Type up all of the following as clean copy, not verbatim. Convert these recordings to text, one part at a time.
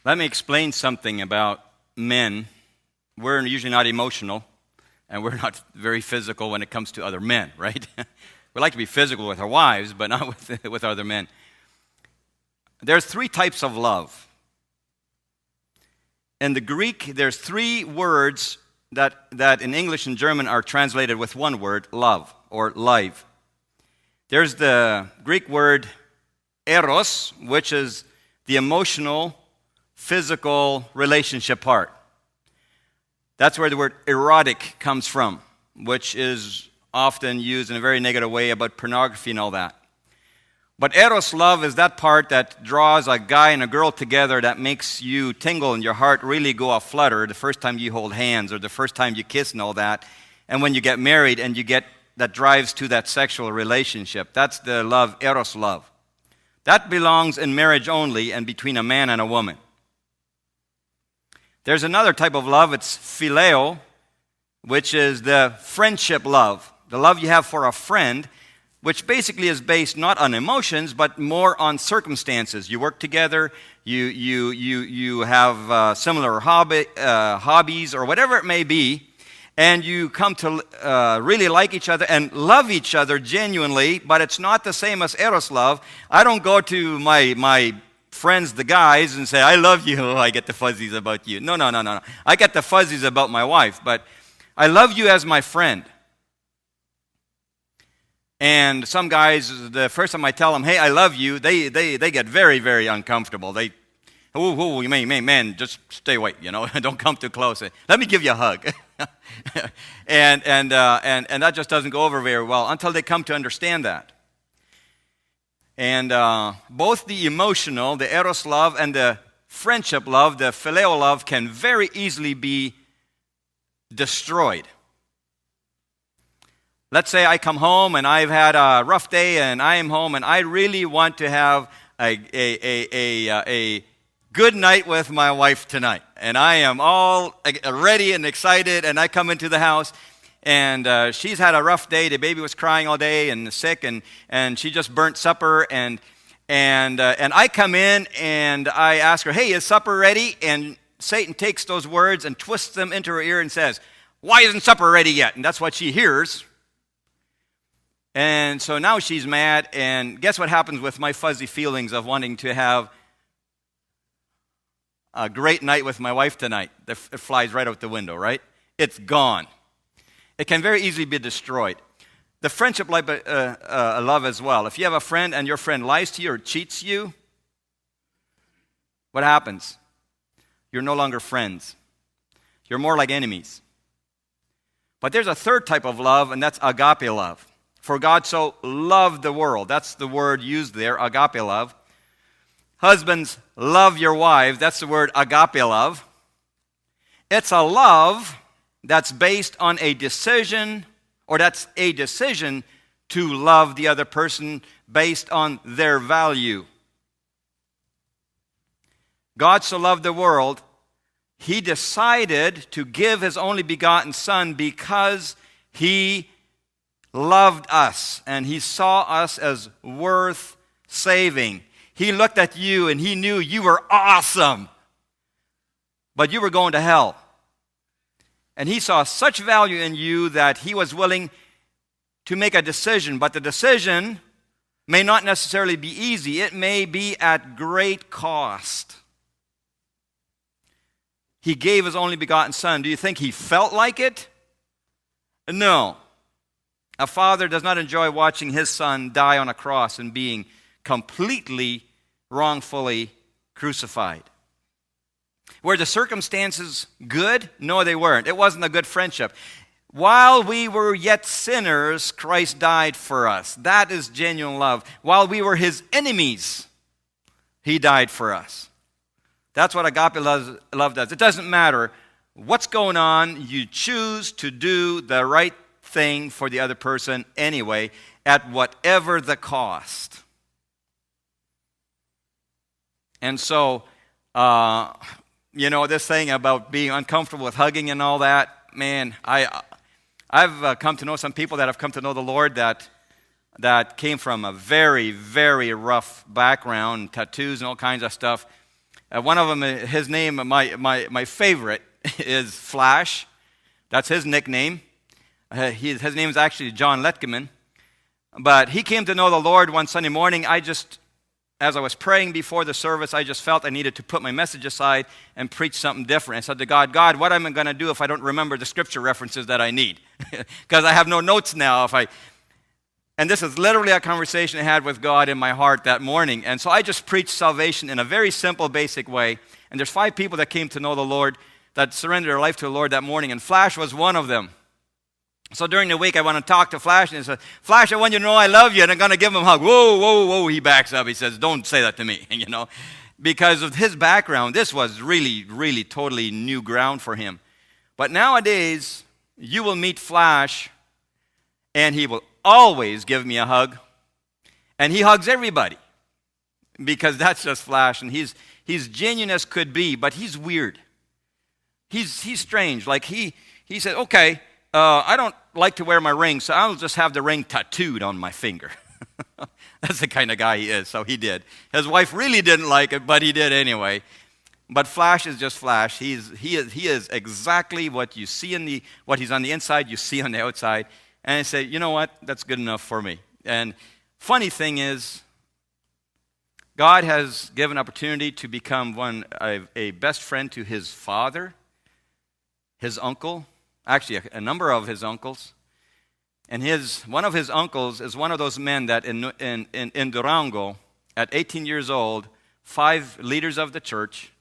Let me explain something about men. We're usually not emotional, and we're not very physical when it comes to other men, right? We like to be physical with our wives, but not with other men. There's three types of love. In the Greek, there's three words that in English and German are translated with one word, love, or life. There's the Greek word eros, which is the emotional, physical relationship part. That's where the word erotic comes from, which is often used in a very negative way about pornography and all that. But eros love is that part that draws a guy and a girl together, that makes you tingle and your heart really go a flutter the first time you hold hands or the first time you kiss and all that. And when you get married and that drives to that sexual relationship. That's the love, eros love. That belongs in marriage only and between a man and a woman. There's another type of love, it's phileo, which is the friendship love, the love you have for a friend, which basically is based not on emotions, but more on circumstances. You work together, you have similar hobbies, or whatever it may be, and you come to really like each other and love each other genuinely, but it's not the same as eros love. I don't go to my friends, the guys, and say, I love you. I get the fuzzies about you. No. I get the fuzzies about my wife, but I love you as my friend. And some guys, the first time I tell them, hey, I love you, they get very, very uncomfortable. Man, just stay away, don't come too close. Let me give you a hug. and that just doesn't go over very well until they come to understand that. And both the emotional, the eros love, and the friendship love, the phileo love, can very easily be destroyed. Let's say I come home and I've had a rough day and I am home and I really want to have a good night with my wife tonight. And I am all ready and excited, and I come into the house and she's had a rough day. The baby was crying all day and sick, and she just burnt supper, and I come in and I ask her, hey, is supper ready? And Satan takes those words and twists them into her ear and says, why isn't supper ready yet? And that's what she hears. And so now she's mad, and guess what happens with my fuzzy feelings of wanting to have a great night with my wife tonight? It flies right out the window, right? It's gone. It can very easily be destroyed. The friendship love as well. If you have a friend and your friend lies to you or cheats you, what happens? You're no longer friends. You're more like enemies. But there's a third type of love, and that's agape love. For God so loved the world. That's the word used there, agape love. Husbands, love your wives. That's the word agape love. It's a love that's based on a decision, or that's a decision to love the other person based on their value. God so loved the world, He decided to give His only begotten Son because He loved us, and He saw us as worth saving. He looked at you and He knew you were awesome, but you were going to hell. And He saw such value in you that He was willing to make a decision, but the decision may not necessarily be easy. It may be at great cost. He gave His only begotten Son. Do you think He felt like it? No. A father does not enjoy watching his son die on a cross and being completely, wrongfully crucified. Were the circumstances good? No, they weren't. It wasn't a good friendship. While we were yet sinners, Christ died for us. That is genuine love. While we were His enemies, He died for us. That's what agape love does. It doesn't matter what's going on. You choose to do the right thing for the other person anyway, at whatever the cost. And so, this thing about being uncomfortable with hugging and all that, man, I've come to know some people that have come to know the Lord that came from a very, very rough background, tattoos and all kinds of stuff. One of them, his name, my favorite is Flash. That's his nickname. His name is actually John Letkeman. But he came to know the Lord one Sunday morning. As I was praying before the service, I just felt I needed to put my message aside and preach something different. I said to God, what am I going to do if I don't remember the scripture references that I need? Because I have no notes now. And this is literally a conversation I had with God in my heart that morning. And so I just preached salvation in a very simple, basic way. And there's 5 people that came to know the Lord, that surrendered their life to the Lord that morning. And Flash was one of them. So during the week, I want to talk to Flash, and he said, Flash, I want you to know I love you, and I'm going to give him a hug. Whoa, whoa, whoa, he backs up. He says, don't say that to me, Because of his background, this was really, really totally new ground for him. But nowadays, you will meet Flash, and he will always give me a hug. And he hugs everybody, because that's just Flash, and he's genuine as could be, but he's weird. He's strange. Like he said, okay, I don't like to wear my ring, so I'll just have the ring tattooed on my finger. That's the kind of guy he is, so he did. His wife really didn't like it, but he did anyway. But Flash is just Flash. He is exactly what you see what he's on the inside, you see on the outside. And I say, you know what? That's good enough for me. And funny thing is, God has given opportunity to become a best friend to his father, his uncle, actually a number of his uncles. And one of his uncles is one of those men that in Durango, at 18 years old, 5 leaders of the church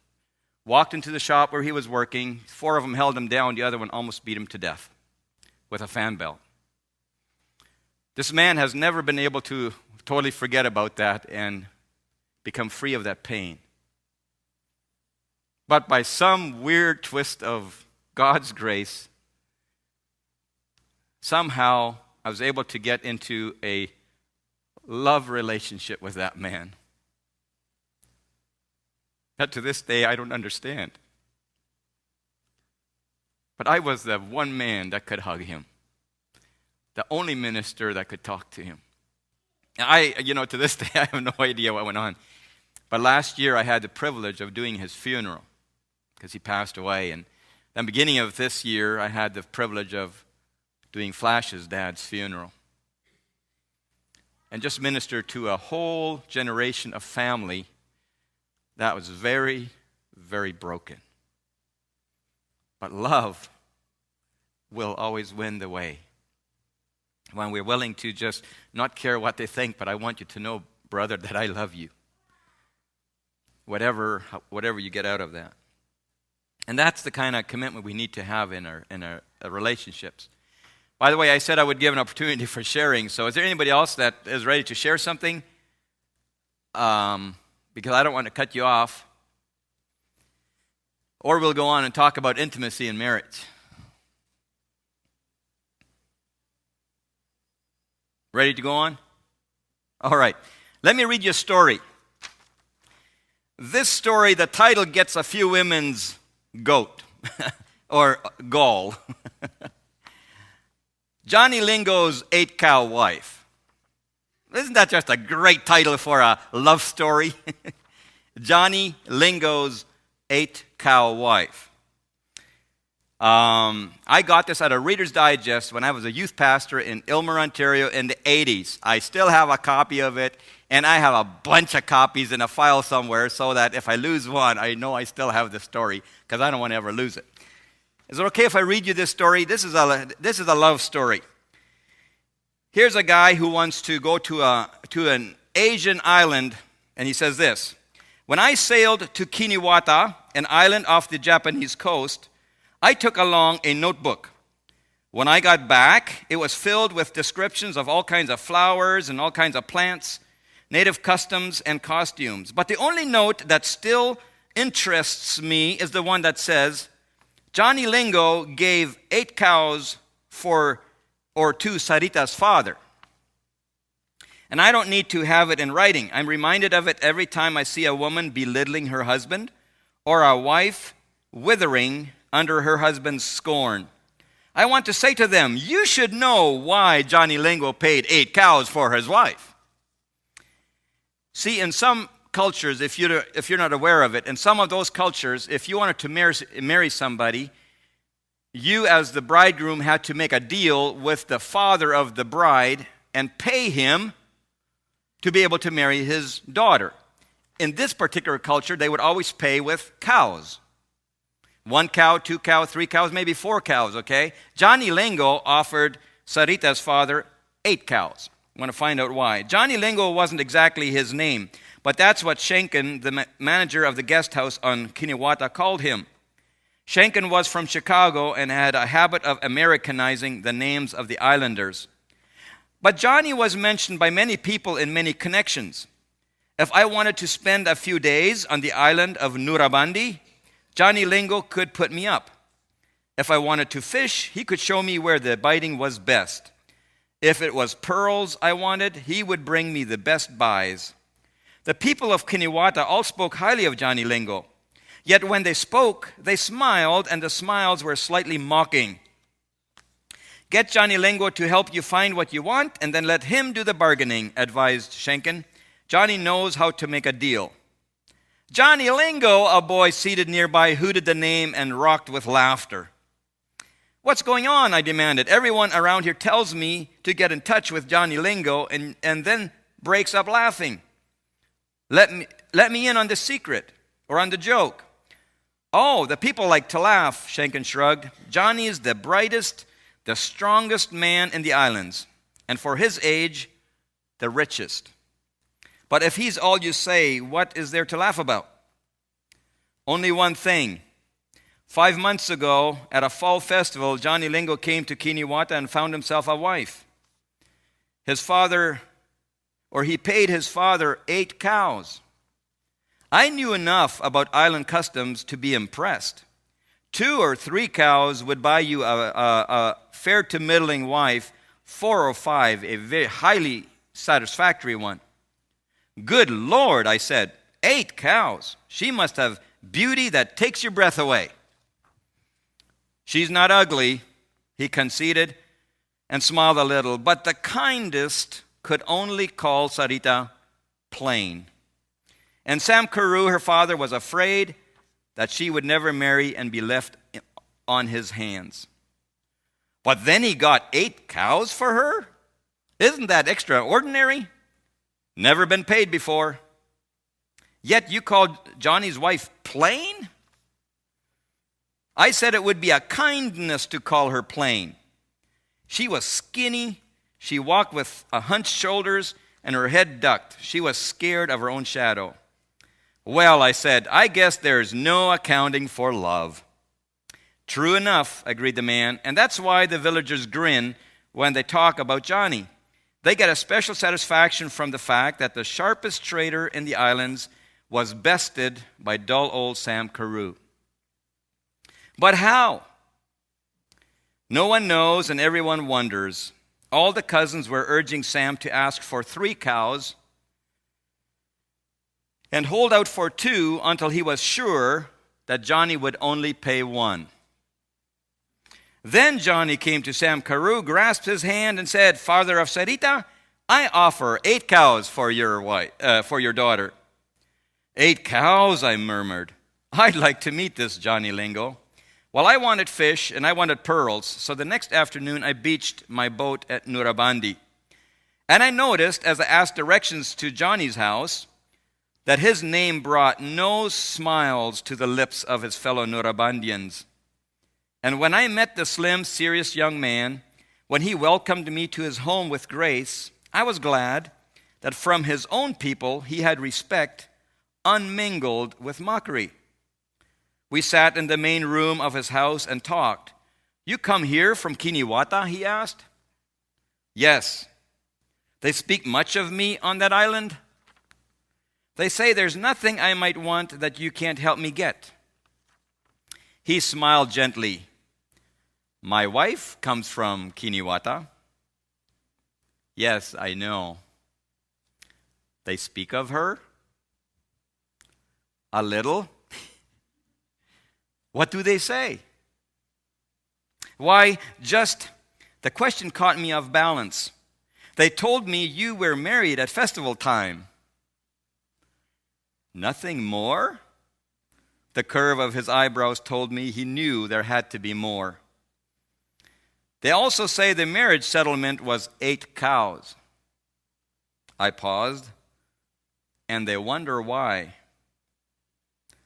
walked into the shop where he was working. 4 of them held him down. The other one almost beat him to death with a fan belt. This man has never been able to totally forget about that and become free of that pain. But by some weird twist of God's grace, somehow I was able to get into a love relationship with that man that to this day I don't understand. But I was the one man that could hug him, the only minister that could talk to him. And to this day I have no idea what went on. But last year I had the privilege of doing his funeral because he passed away. And then beginning of this year I had the privilege of doing Flash's dad's funeral. And just ministered to a whole generation of family that was very, very broken. But love will always win the way. When we're willing to just not care what they think, but I want you to know, brother, that I love you. Whatever you get out of that. And that's the kind of commitment we need to have in our relationships. By the way, I said I would give an opportunity for sharing. So is there anybody else that is ready to share something? Because I don't want to cut you off. Or we'll go on and talk about intimacy in marriage. Ready to go on? All right. Let me read you a story. This story, the title gets a few women's goat or gall. Johnny Lingo's 8-cow wife. Isn't that just a great title for a love story? Johnny Lingo's 8-cow wife. I got this at a Reader's Digest when I was a youth pastor in Aylmer, Ontario in the 80s. I still have a copy of it, and I have a bunch of copies in a file somewhere so that if I lose one, I know I still have the story because I don't want to ever lose it. Is it okay if I read you this story? This is a love story. Here's a guy who wants to go to an Asian island, and he says this. When I sailed to Kiniwata, an island off the Japanese coast, I took along a notebook. When I got back, it was filled with descriptions of all kinds of flowers and all kinds of plants, native customs and costumes. But the only note that still interests me is the one that says, Johnny Lingo gave 8 cows to Sarita's father. And I don't need to have it in writing. I'm reminded of it every time I see a woman belittling her husband or a wife withering under her husband's scorn. I want to say to them, you should know why Johnny Lingo paid 8 cows for his wife. See, in some cultures, if you're not aware of it, in some of those cultures, if you wanted to marry somebody, you as the bridegroom had to make a deal with the father of the bride and pay him to be able to marry his daughter. In this particular culture, they would always pay with cows. 1 cow, 2 cows, 3 cows, maybe 4 cows, okay? Johnny Lingo offered Sarita's father 8 cows. I want to find out why. Johnny Lingo wasn't exactly his name, but that's what Schenken, the manager of the guest house on Kiniwata, called him. Schenken was from Chicago and had a habit of Americanizing the names of the islanders. But Johnny was mentioned by many people in many connections. If I wanted to spend a few days on the island of Nurabandi, Johnny Lingo could put me up. If I wanted to fish, he could show me where the biting was best. If it was pearls I wanted, he would bring me the best buys. The people of Kiniwata all spoke highly of Johnny Lingo. Yet when they spoke, they smiled, and the smiles were slightly mocking. Get Johnny Lingo to help you find what you want, and then let him do the bargaining, advised Schenken. Johnny knows how to make a deal. Johnny Lingo, a boy seated nearby, hooted the name and rocked with laughter. What's going on? I demanded. Everyone around here tells me to get in touch with Johnny Lingo and then breaks up laughing. Let me in on the secret or on the joke. Oh, the people like to laugh, Schenken shrugged. Johnny is the brightest, the strongest man in the islands, and for his age, the richest. But if he's all you say, what is there to laugh about? Only one thing. 5 months ago, at a fall festival, Johnny Lingo came to Kiniwata and found himself a wife. He paid his father 8 cows. I knew enough about island customs to be impressed. 2 or 3 cows would buy you a fair to middling wife, 4 or 5, a very highly satisfactory one. Good Lord, I said, 8 cows. She must have beauty that takes your breath away. She's not ugly, he conceded and smiled a little, but the kindest could only call Sarita plain. And Sam Carew, her father, was afraid that she would never marry and be left on his hands. But then he got 8 cows for her? Isn't that extraordinary? Never been paid before. Yet you called Johnny's wife plain? I said it would be a kindness to call her plain. She was skinny, she walked with hunched shoulders, and her head ducked. She was scared of her own shadow. Well, I said, I guess there's no accounting for love. True enough, agreed the man, and that's why the villagers grin when they talk about Johnny. They get a special satisfaction from the fact that the sharpest trader in the islands was bested by dull old Sam Carew. But how? No one knows and everyone wonders. All the cousins were urging Sam to ask for 3 cows and hold out for 2 until he was sure that Johnny would only pay 1. Then Johnny came to Sam Carew, grasped his hand, and said, Father of Sarita, I offer 8 cows for your daughter. 8 cows, I murmured. I'd like to meet this Johnny Lingo. Well, I wanted fish and I wanted pearls, so the next afternoon I beached my boat at Nurabandi. And I noticed, as I asked directions to Johnny's house, that his name brought no smiles to the lips of his fellow Nurabandians. And when I met the slim, serious young man, when he welcomed me to his home with grace, I was glad that from his own people he had respect unmingled with mockery. We sat in the main room of his house and talked. You come here from Kiniwata, he asked. Yes. They speak much of me on that island? They say there's nothing I might want that you can't help me get. He smiled gently. My wife comes from Kiniwata. Yes, I know. They speak of her? A little. What do they say? Why, the question caught me off balance. They told me you were married at festival time. Nothing more? The curve of his eyebrows told me he knew there had to be more. They also say the marriage settlement was 8 cows. I paused, and they wonder why.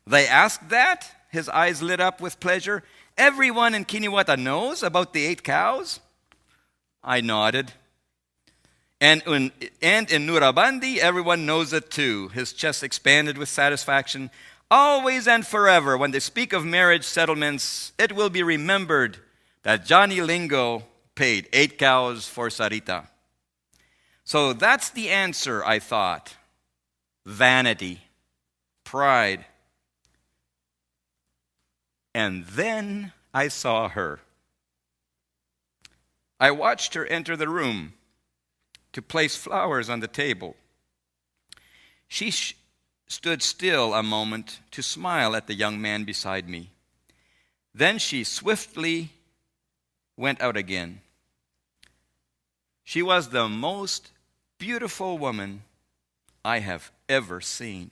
They asked that? His eyes lit up with pleasure. Everyone in Kiniwata knows about the 8 cows? I nodded. And in Nurabandi, everyone knows it too. His chest expanded with satisfaction. Always and forever, when they speak of marriage settlements, it will be remembered that Johnny Lingo paid 8 cows for Sarita. So that's the answer, I thought. Vanity, pride. And then I saw her. I watched her enter the room to place flowers on the table. She stood still a moment to smile at the young man beside me. Then she swiftly went out again. She was the most beautiful woman I have ever seen.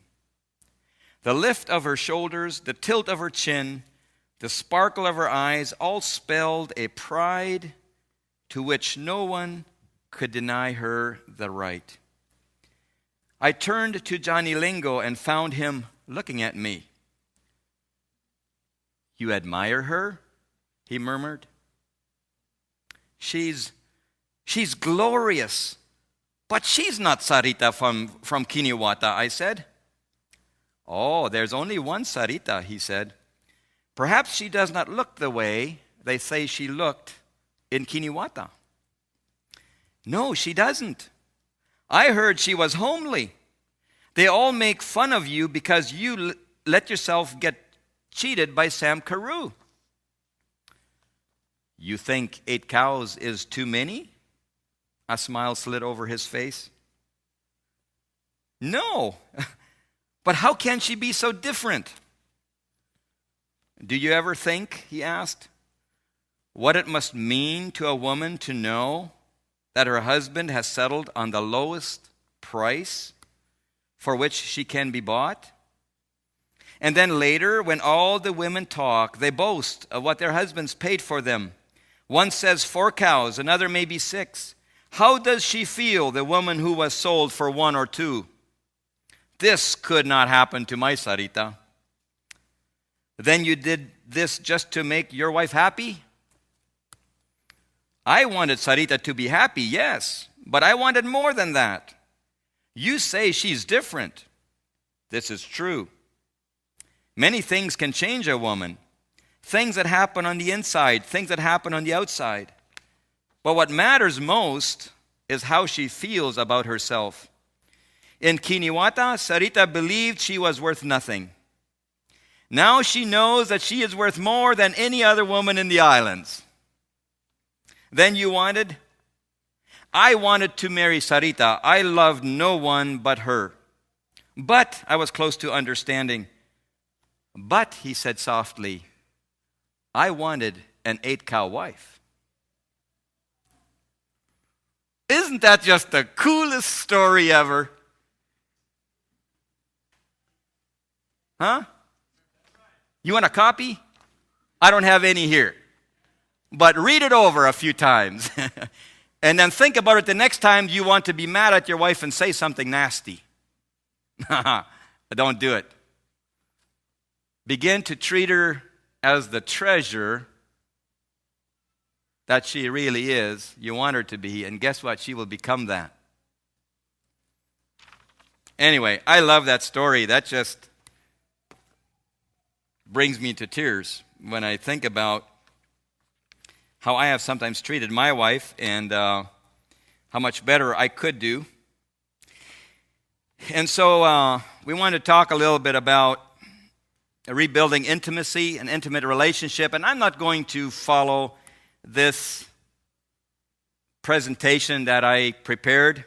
The lift of her shoulders, the tilt of her chin, the sparkle of her eyes all spelled a pride to which no one could deny her the right. I turned to Johnny Lingo and found him looking at me. "You admire her?" he murmured. She's glorious, but she's not Sarita from Kiniwata," I said. "Oh, there's only one Sarita," he said. "Perhaps she does not look the way they say she looked in Kiniwata." "No, she doesn't. I heard she was homely. They all make fun of you because you let yourself get cheated by Sam Carew." "You think 8 cows is too many?" A smile slid over his face. "No, but how can she be so different?" "Do you ever think," he asked, "what it must mean to a woman to know that her husband has settled on the lowest price for which she can be bought? And then later, when all the women talk, they boast of what their husbands paid for them. One says 4 cows, another maybe 6. How does she feel, the woman who was sold for 1 or 2? This could not happen to my Sarita." "Then you did this just to make your wife happy?" "I wanted Sarita to be happy, yes, but I wanted more than that. You say she's different. This is true. Many things can change a woman. Things that happen on the inside, things that happen on the outside. But what matters most is how she feels about herself. In Kiniwata, Sarita believed she was worth nothing. Now she knows that she is worth more than any other woman in the islands." "Then you wanted?" "I wanted to marry Sarita. I loved no one but her." "But," I was close to understanding. "But," he said softly, "I wanted an 8-cow wife." Isn't that just the coolest story ever? Huh? You want a copy? I don't have any here. But read it over a few times. And then think about it the next time you want to be mad at your wife and say something nasty. Don't do it. Begin to treat her as the treasure that she really is. You want her to be, and guess what? She will become that. Anyway, I love that story. That just brings me to tears when I think about how I have sometimes treated my wife and how much better I could do. And so we want to talk a little bit about rebuilding intimacy, an intimate relationship. And I'm not going to follow this presentation that I prepared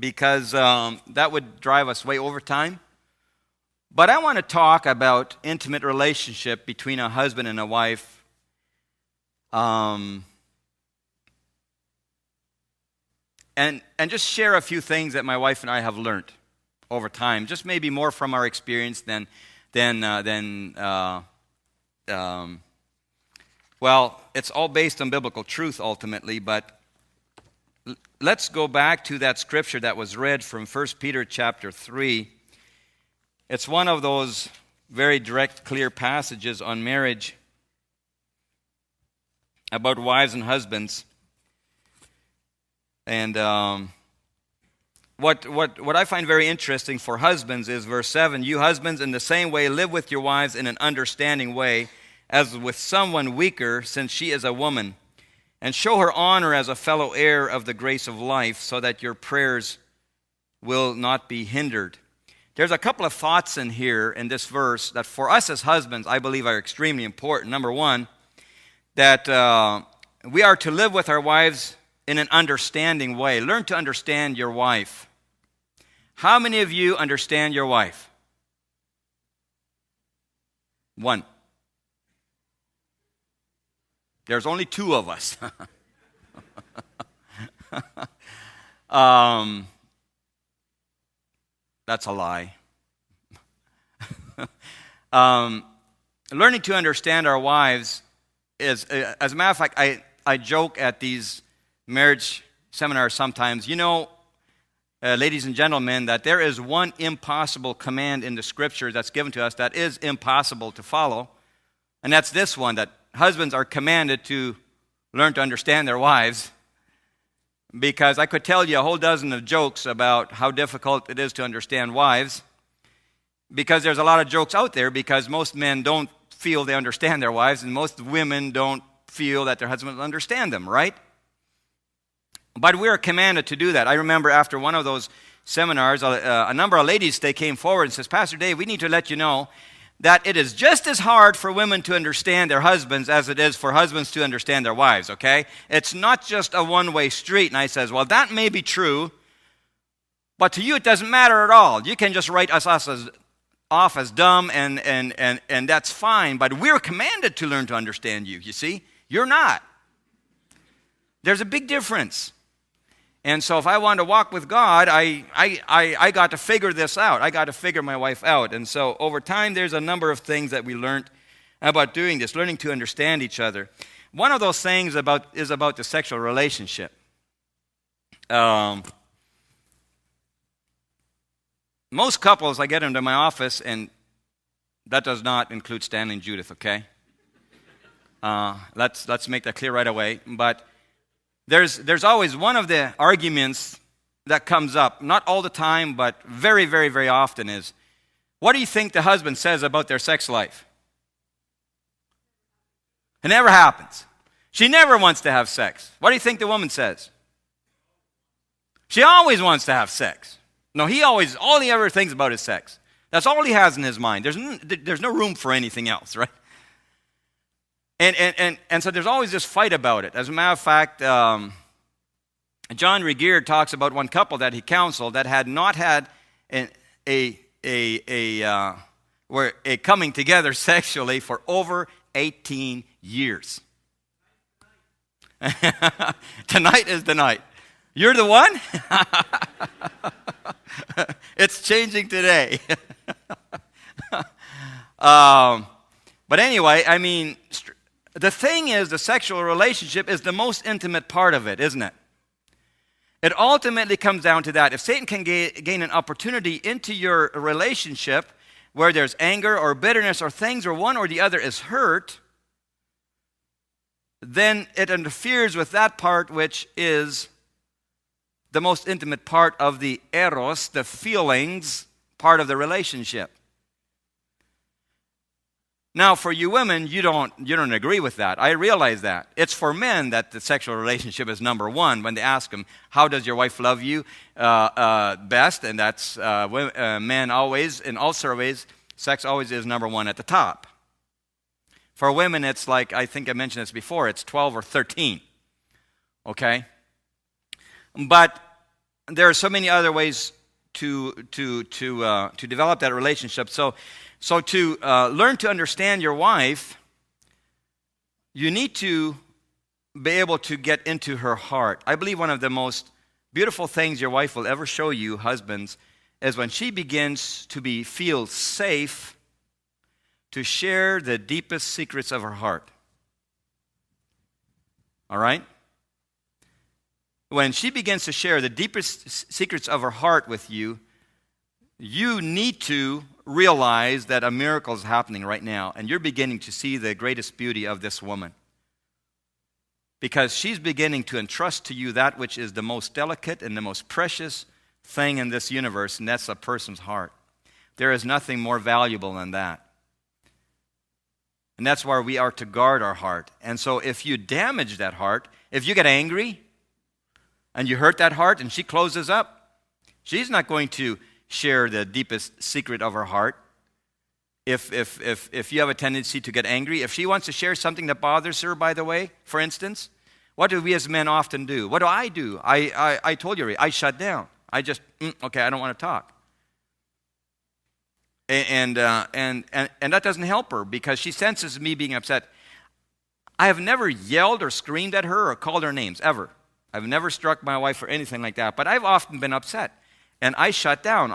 because that would drive us way over time. But I want to talk about intimate relationship between a husband and a wife. And just share a few things that my wife and I have learned over time, just maybe more from our experience well, it's all based on biblical truth ultimately, but let's go back to that scripture that was read from 1 Peter chapter 3. It's one of those very direct, clear passages on marriage about wives and husbands. And what I find very interesting for husbands is verse 7. You husbands, in the same way, live with your wives in an understanding way, as with someone weaker, since she is a woman, and show her honor as a fellow heir of the grace of life, so that your prayers will not be hindered. There's a couple of thoughts in here in this verse that for us as husbands, I believe are extremely important. Number one, that we are to live with our wives in an understanding way. Learn to understand your wife. How many of you understand your wife? One. There's only two of us. That's a lie. Learning to understand our wives is, as a matter of fact, I joke at these marriage seminars sometimes. You know, ladies and gentlemen, that there is one impossible command in the Scripture that's given to us that is impossible to follow, and that's this one, that husbands are commanded to learn to understand their wives, because I could tell you a whole dozen of jokes about how difficult it is to understand wives, because there's a lot of jokes out there, because most men don't feel they understand their wives, and most women don't feel that their husbands understand them, right? But we are commanded to do that. I remember after one of those seminars, a number of ladies, they came forward and says, Pastor Dave, we need to let you know that it is just as hard for women to understand their husbands as it is for husbands to understand their wives, okay? It's not just a one-way street. And I says, well, that may be true, but to you it doesn't matter at all. You can just write us off as dumb, and that's fine, but we're commanded to learn to understand you see? You're not. There's a big difference. And so if I wanted to walk with God, I got to figure this out. I got to figure my wife out. And so over time, there's a number of things that we learned about doing this, learning to understand each other. One of those things is about the sexual relationship. Most couples, I get into my office, and that does not include Stanley and Judith, okay? Let's make that clear right away. But there's always one of the arguments that comes up, not all the time, but very, very, very often is, what do you think the husband says about their sex life? It never happens. She never wants to have sex. What do you think the woman says? She always wants to have sex. No, all he ever thinks about is sex. That's all he has in his mind. There's no room for anything else, right? And so there's always this fight about it. As a matter of fact, John Regier talks about one couple that he counseled that had not had a coming together sexually for over 18 years. Tonight is the night. You're the one? It's changing today. But anyway, I mean, the thing is, the sexual relationship is the most intimate part of it, isn't it? It ultimately comes down to that. If Satan can gain an opportunity into your relationship where there's anger or bitterness or things or one or the other is hurt, then it interferes with that part which is the most intimate part of the eros, the feelings part of the relationship. Now, for you women, you don't agree with that. I realize that. It's for men that the sexual relationship is number one. When they ask them, how does your wife love you best? And that's men always, in all surveys, sex always is number one at the top. For women, it's like, I think I mentioned this before, it's 12 or 13. Okay? But there are so many other ways to develop that relationship. So to learn to understand your wife, you need to be able to get into her heart. I believe one of the most beautiful things your wife will ever show you, husbands, is when she begins to feel safe to share the deepest secrets of her heart. All right? When she begins to share the deepest secrets of her heart with you, you need to realize that a miracle is happening right now, and you're beginning to see the greatest beauty of this woman. Because she's beginning to entrust to you that which is the most delicate and the most precious thing in this universe, and that's a person's heart. There is nothing more valuable than that. And that's why we are to guard our heart. And so if you damage that heart, if you get angry and you hurt that heart and she closes up, she's not going to share the deepest secret of her heart. If you have a tendency to get angry, if she wants to share something that bothers her, by the way, for instance, what do we as men often do? What do? I told you already, I shut down. I just, okay, I don't want to talk. And that doesn't help her because she senses me being upset. I have never yelled or screamed at her or called her names, ever. I've never struck my wife or anything like that, but I've often been upset. And I shut down.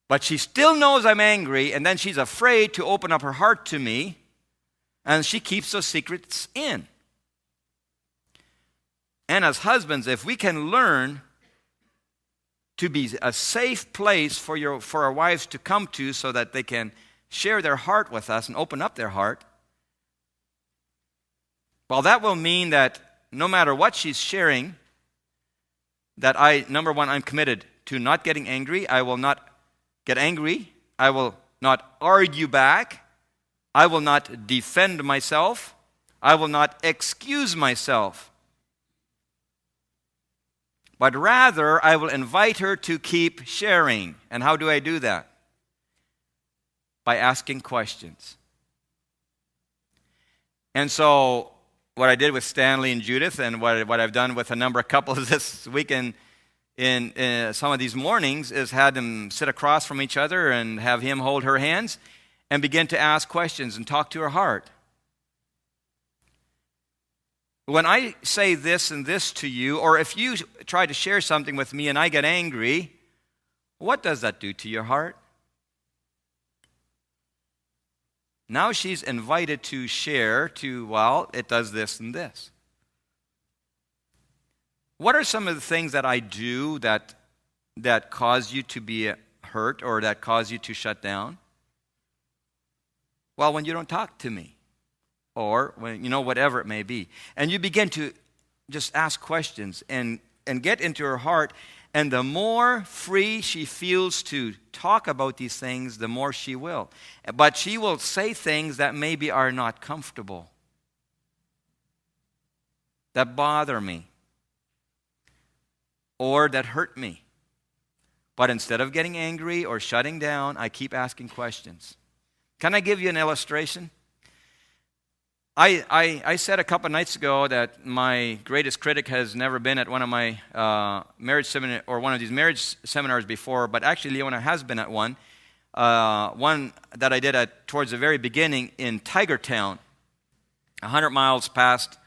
But she still knows I'm angry, and then she's afraid to open up her heart to me, and she keeps those secrets in. And as husbands, if we can learn to be a safe place for our wives to come to so that they can share their heart with us and open up their heart, well, that will mean that no matter what she's sharing, that number one, I'm committed to not getting angry. I will not get angry. I will not argue back. I will not defend myself. I will not excuse myself. But rather, I will invite her to keep sharing. And how do I do that? By asking questions. And so, what I did with Stanley and Judith, and what I've done with a number of couples this week in some of these mornings, is had them sit across from each other and have him hold her hands and begin to ask questions and talk to her heart. When I say this and this to you, or if you try to share something with me and I get angry, what does that do to your heart? Now she's invited to share it does this and this. What are some of the things that I do that cause you to be hurt or that cause you to shut down? Well, when you don't talk to me. Or when, whatever it may be. And you begin to just ask questions and get into her heart. And the more free she feels to talk about these things, the more she will. But she will say things that maybe are not comfortable, that bother me, or that hurt me. But instead of getting angry or shutting down, I keep asking questions. Can I give you an illustration? I said a couple nights ago that my greatest critic has never been at one of my marriage seminar or one of these marriage seminars before, but actually Leona has been at one that I did towards the very beginning in Tigertown, 100 miles past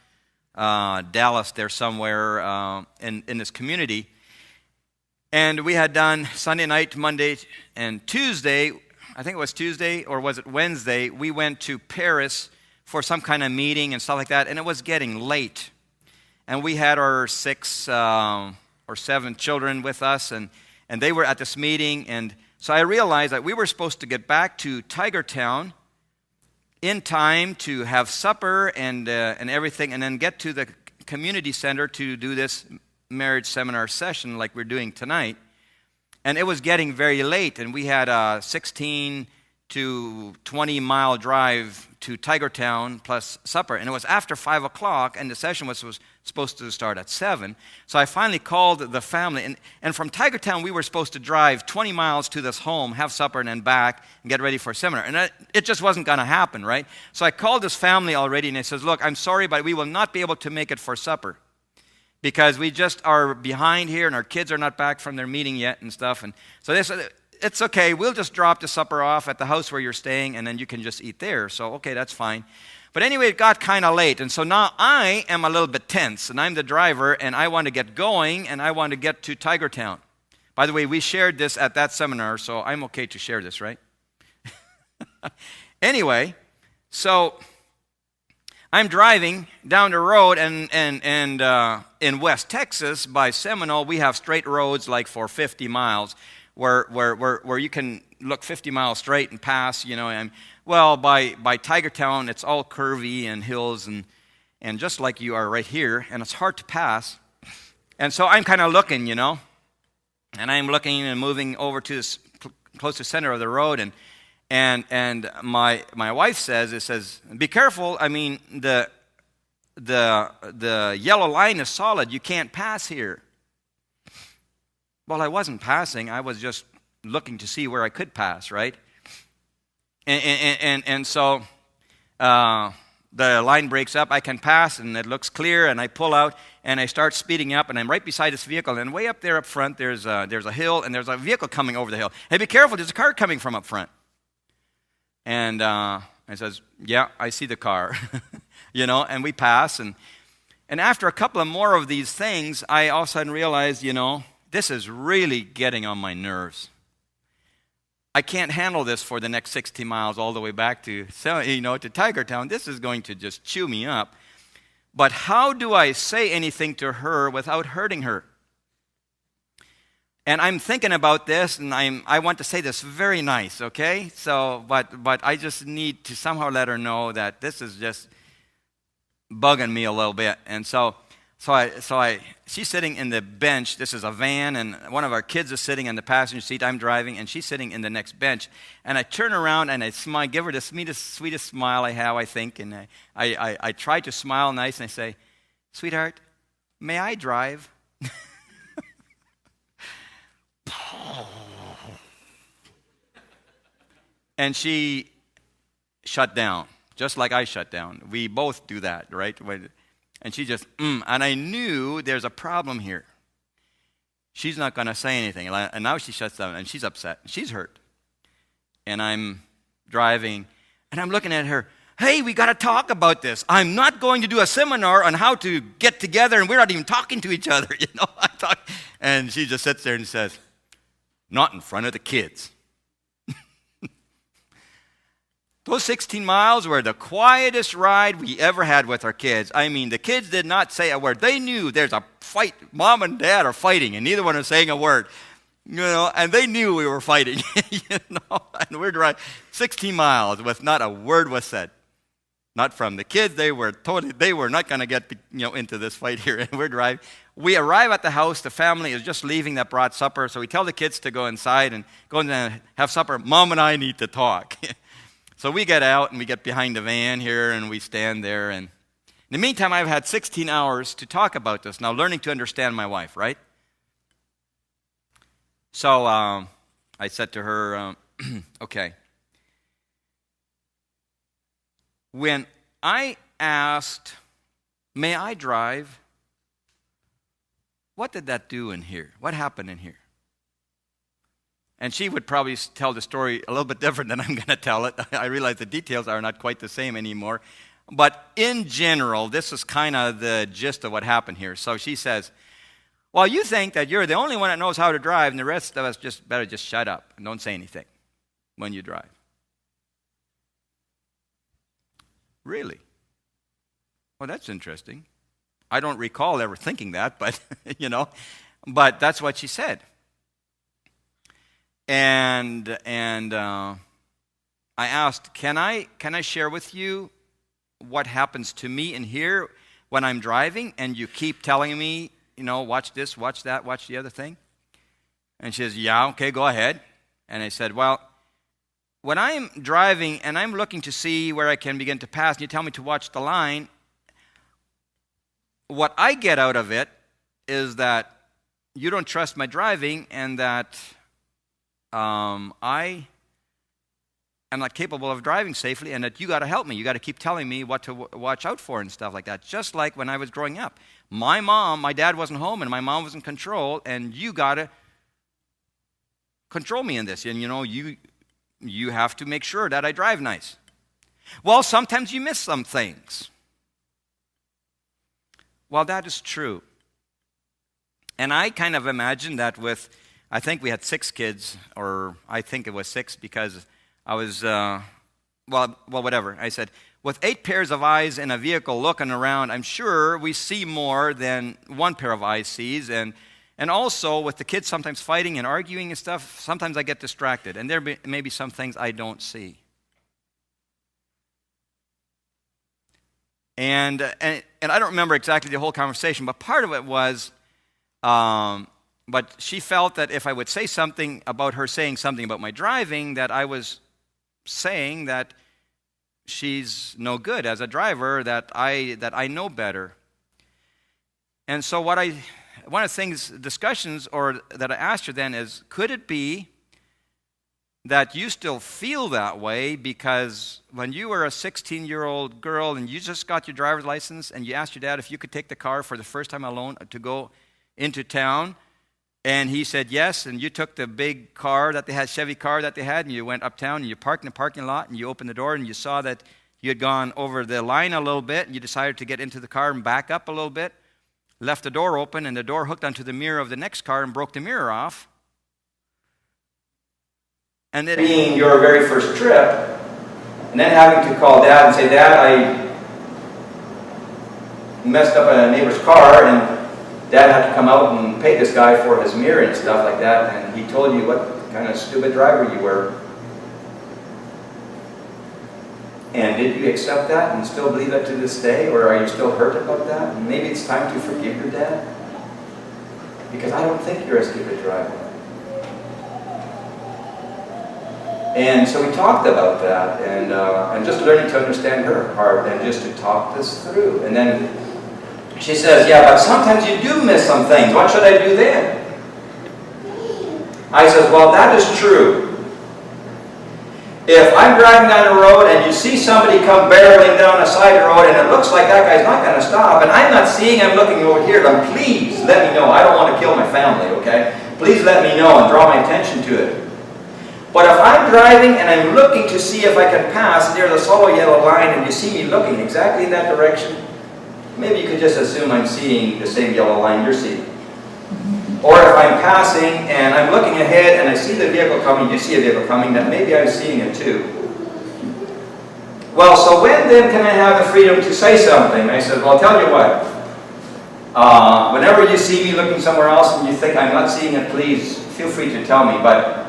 Dallas there somewhere in this community. And we had done Sunday night, Monday, and Tuesday, I think it was Tuesday or was it Wednesday, we went to Paris for some kind of meeting and stuff like that, and it was getting late. And we had our 6 or 7 children with us, and they were at this meeting, and so I realized that we were supposed to get back to Tigertown in time to have supper and everything, and then get to the community center to do this marriage seminar session like we're doing tonight. And it was getting very late, and we had a 16 to 20-mile drive to Tigertown plus supper. And it was after 5 o'clock, and the session was supposed to start at 7. So I finally called the family. And from Tigertown, we were supposed to drive 20 miles to this home, have supper, and then back and get ready for a seminar. And it just wasn't going to happen, right? So I called this family already, and they says, look, I'm sorry, but we will not be able to make it for supper because we just are behind here, and our kids are not back from their meeting yet and stuff. And so they said, it's okay, we'll just drop the supper off at the house where you're staying, and then you can just eat there. So, okay, that's fine. But anyway, it got kind of late, and so now I am a little bit tense, and I'm the driver, and I want to get going, and I want to get to Tigertown. By the way, we shared this at that seminar, so I'm okay to share this, right? Anyway, so I'm driving down the road, and in West Texas by Seminole, we have straight roads like for 50 miles, where you can look 50 miles straight and pass, and by Tigertown, it's all curvy and hills and just like you are right here, and it's hard to pass. And so I'm kind of looking, and I'm looking and moving over to this close to the center of the road, and my wife says, be careful. I mean, the yellow line is solid. You can't pass here. Well, I wasn't passing. I was just looking to see where I could pass, right? And so the line breaks up. I can pass, and it looks clear, and I pull out, and I start speeding up, and I'm right beside this vehicle, and way up there up front, there's a hill, and there's a vehicle coming over the hill. Hey, be careful, there's a car coming from up front. And I says, yeah, I see the car, and we pass, and after a couple of more of these things, I all of a sudden realized, this is really getting on my nerves. I can't handle this for the next 60 miles all the way back to Tigertown. This is going to just chew me up. But how do I say anything to her without hurting her? And I'm thinking about this, and I want to say this very nice, okay? So, but I just need to somehow let her know that this is just bugging me a little bit. And so she's sitting in the bench. This is a van, and one of our kids is sitting in the passenger seat. I'm driving, and she's sitting in the next bench. And I turn around, and I smile, give her the sweetest smile I have, I think. And I try to smile nice, and I say, sweetheart, may I drive? And she shut down, just like I shut down. We both do that, right? And she just, and I knew there's a problem here. She's not going to say anything. And now she shuts down, and she's upset. She's hurt. And I'm driving, and I'm looking at her. Hey, we got to talk about this. I'm not going to do a seminar on how to get together, and we're not even talking to each other, And she just sits there and says, not in front of the kids. Those 16 miles were the quietest ride we ever had with our kids. I mean, the kids did not say a word. They knew there's a fight. Mom and Dad are fighting, and neither one is saying a word. And they knew we were fighting, And we're driving 16 miles with not a word was said. Not from the kids. They were not going to get into this fight here. And we're driving. We arrive at the house. The family is just leaving that brought supper. So we tell the kids to go inside and go and have supper. Mom and I need to talk. So we get out and we get behind the van here and we stand there. And in the meantime, I've had 16 hours to talk about this. Now, learning to understand my wife, right? So I said to her, okay. When I asked, may I drive? What did that do in here? What happened in here? And she would probably tell the story a little bit different than I'm going to tell it. I realize the details are not quite the same anymore. But in general, this is kind of the gist of what happened here. So she says, well, you think that you're the only one that knows how to drive, and the rest of us better just shut up and don't say anything when you drive. Really? Well, that's interesting. I don't recall ever thinking that, but, but that's what she said. And I asked, can I share with you what happens to me in here when I'm driving and you keep telling me, watch this, watch that, watch the other thing? And she says, yeah, okay, go ahead. And I said, well, when I'm driving and I'm looking to see where I can begin to pass, and you tell me to watch the line, what I get out of it is that you don't trust my driving and that I am not capable of driving safely, and that you got to help me. You got to keep telling me what to watch out for and stuff like that. Just like when I was growing up. My dad wasn't home, and my mom was in control, and you got to control me in this. And, you have to make sure that I drive nice. Well, sometimes you miss some things. Well, that is true. And I kind of imagine that with I think we had 6 kids, or I think it was 6 because I was, whatever. I said, with 8 pairs of eyes in a vehicle looking around, I'm sure we see more than 1 pair of eyes sees. And also, with the kids sometimes fighting and arguing and stuff, sometimes I get distracted. And there may be some things I don't see. And I don't remember exactly the whole conversation, but part of it was, but she felt that if I would say something about her saying something about my driving, that I was saying that she's no good as a driver, that I know better. And so one of the things, discussions, or that I asked her then is, could it be that you still feel that way because when you were a 16-year-old girl and you just got your driver's license and you asked your dad if you could take the car for the first time alone to go into town, and he said yes, and you took the big car that they had, Chevy car that they had, and you went uptown and you parked in the parking lot and you opened the door and you saw that you had gone over the line a little bit and you decided to get into the car and back up a little bit, left the door open and the door hooked onto the mirror of the next car and broke the mirror off. And it being your very first trip, and then having to call Dad and say, Dad, I messed up a neighbor's car, and Dad had to come out and pay this guy for his mirror and stuff like that, and he told you what kind of stupid driver you were. And did you accept that and still believe it to this day, or are you still hurt about that? And maybe it's time to forgive your dad, because I don't think you're a stupid driver. And so we talked about that, and just learning to understand her heart and just to talk this through. And then she says, yeah, but sometimes you do miss some things. What should I do then? I said, well, that is true. If I'm driving down the road and you see somebody come barreling down the side of the road and it looks like that guy's not going to stop, and I'm not seeing him looking over here, then please let me know. I don't want to kill my family, okay? Please let me know and draw my attention to it. But if I'm driving and I'm looking to see if I can pass near the solo yellow line and you see me looking exactly in that direction, maybe you could just assume I'm seeing the same yellow line you're seeing. Or if I'm passing and I'm looking ahead and I see the vehicle coming, you see a vehicle coming, then maybe I'm seeing it too. Well, so when then can I have the freedom to say something? I said, well, I'll tell you what. Whenever you see me looking somewhere else and you think I'm not seeing it, please feel free to tell me. But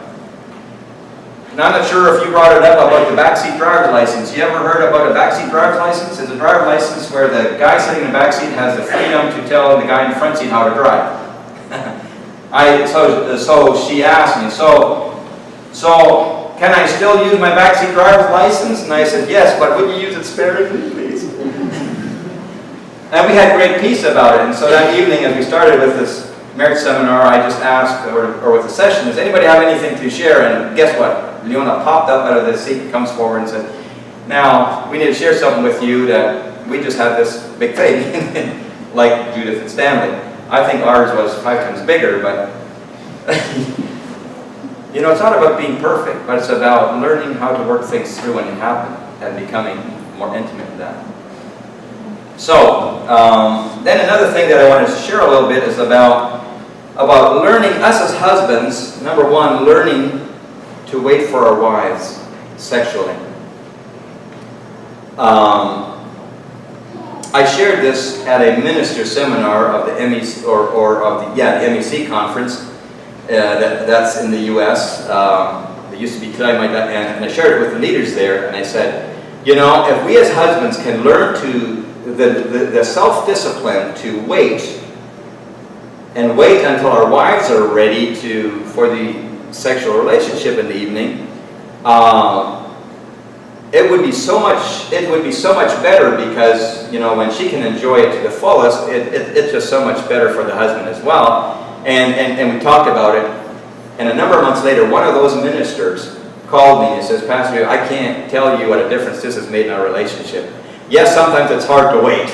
and I'm not sure if you brought it up about the backseat driver's license. You ever heard about a backseat driver's license? It's a driver's license where the guy sitting in the backseat has the freedom to tell the guy in the front seat how to drive. So she asked me, so can I still use my backseat driver's license? And I said, yes, but would you use it sparingly, please? And we had great peace about it. And so that evening, as we started with this marriage seminar, I just asked, or with the session, does anybody have anything to share? And guess what? Leona popped up out of the seat, comes forward and said, now, we need to share something with you that we just had this big thing, like Judith and Stanley. I think ours was 5 times bigger, but you know, it's not about being perfect, but it's about learning how to work things through when it happen and becoming more intimate with that. So, then another thing that I wanted to share a little bit is about learning, us as husbands, number one, learning to wait for our wives sexually. I shared this at a minister seminar of the MEC, the MEC conference that's in the U.S. It used to be Claymite, and I shared it with the leaders there, and I said, you know, if we as husbands can learn to the self-discipline to wait until our wives are ready for the sexual relationship in the evening, it would be so much better, because, you know, when she can enjoy it to the fullest, it's just so much better for the husband as well. And we talked about it, and a number of months later, one of those ministers called me and says, Pastor, I can't tell you what a difference this has made in our relationship. Yes, sometimes it's hard to wait,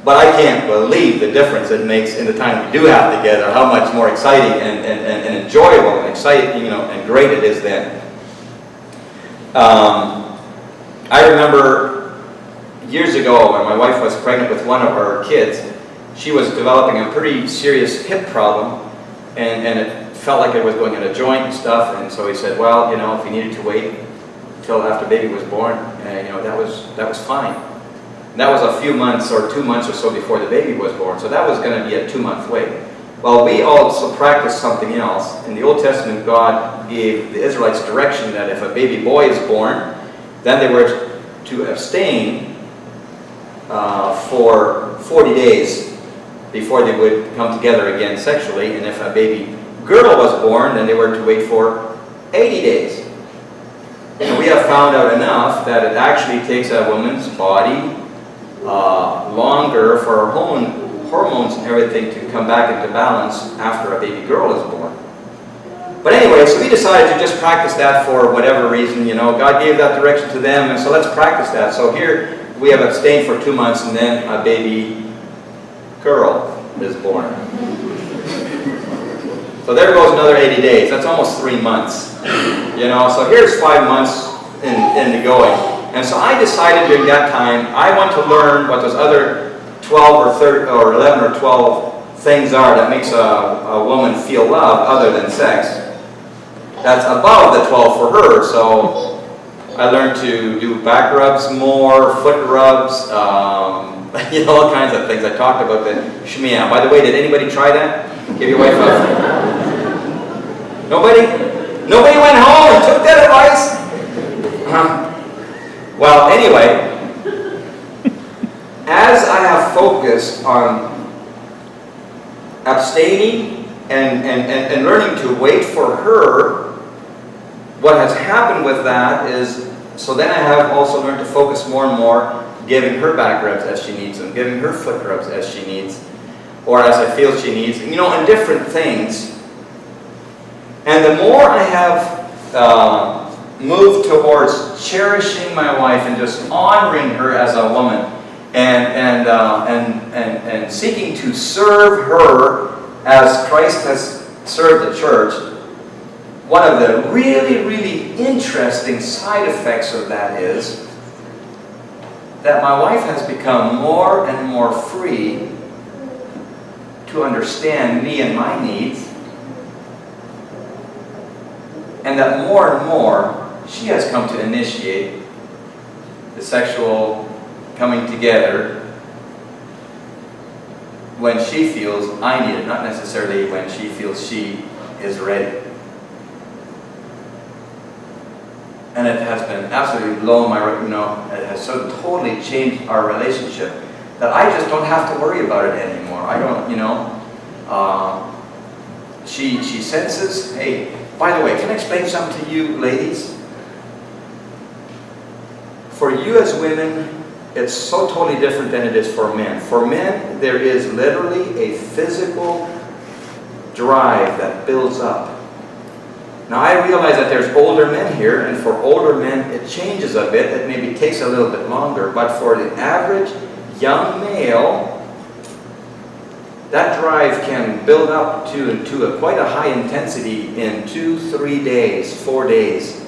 but I can't believe the difference it makes in the time we do have together, how much more exciting and enjoyable and exciting, you know, and great it is then. I remember years ago when my wife was pregnant with one of our kids, she was developing a pretty serious hip problem, and it felt like it was going in a joint and stuff, and so he said, well, you know, if he needed to wait until after baby was born, you know, that was fine. And that was a few months or 2 months or so before the baby was born, so that was going to be a 2-month wait. Well, we also practiced something else. In the Old Testament, God gave the Israelites direction that if a baby boy is born, then they were to abstain for 40 days before they would come together again sexually. And if a baby girl was born, then they were to wait for 80 days. And we have found out enough that it actually takes a woman's body longer for her hormones and everything to come back into balance after a baby girl is born. But anyway, so we decided to just practice that for whatever reason. You know, God gave that direction to them, and so let's practice that. So here we have abstained for 2 months, and then a baby girl is born. So there goes another 80 days. That's almost 3 months. You know, so here's 5 months in the going. And so I decided during that time, I want to learn what those other 12 or 30 or 11 or 12 things are that makes a woman feel love other than sex. That's above the 12 for her. So I learned to do back rubs more, foot rubs, you know, all kinds of things. I talked about the shmiyah. By the way, did anybody try that? Give your wife a... Nobody? Nobody went home and took that advice? Well, anyway, as I have focused on abstaining and learning to wait for her, what has happened with that is, so then I have also learned to focus more and more, giving her back rubs as she needs them, giving her foot rubs as she needs, or as I feel she needs, you know, and different things. And the more I have moved towards cherishing my wife and just honoring her as a woman, and seeking to serve her as Christ has served the church, one of the really, really interesting side effects of that is that my wife has become more and more free to understand me and my needs, and that more and more she has come to initiate the sexual coming together when she feels I need it, not necessarily when she feels she is ready. And it has been absolutely blowing my, you know, it has so totally changed our relationship that I just don't have to worry about it anymore. I don't, you know, she senses, hey, by the way, can I explain something to you ladies? For you as women, it's so totally different than it is for men. For men, there is literally a physical drive that builds up. Now I realize that there's older men here, and for older men it changes a bit. It maybe takes a little bit longer, but for the average young male, that drive can build up to quite a high intensity in 2, 3 days, 4 days.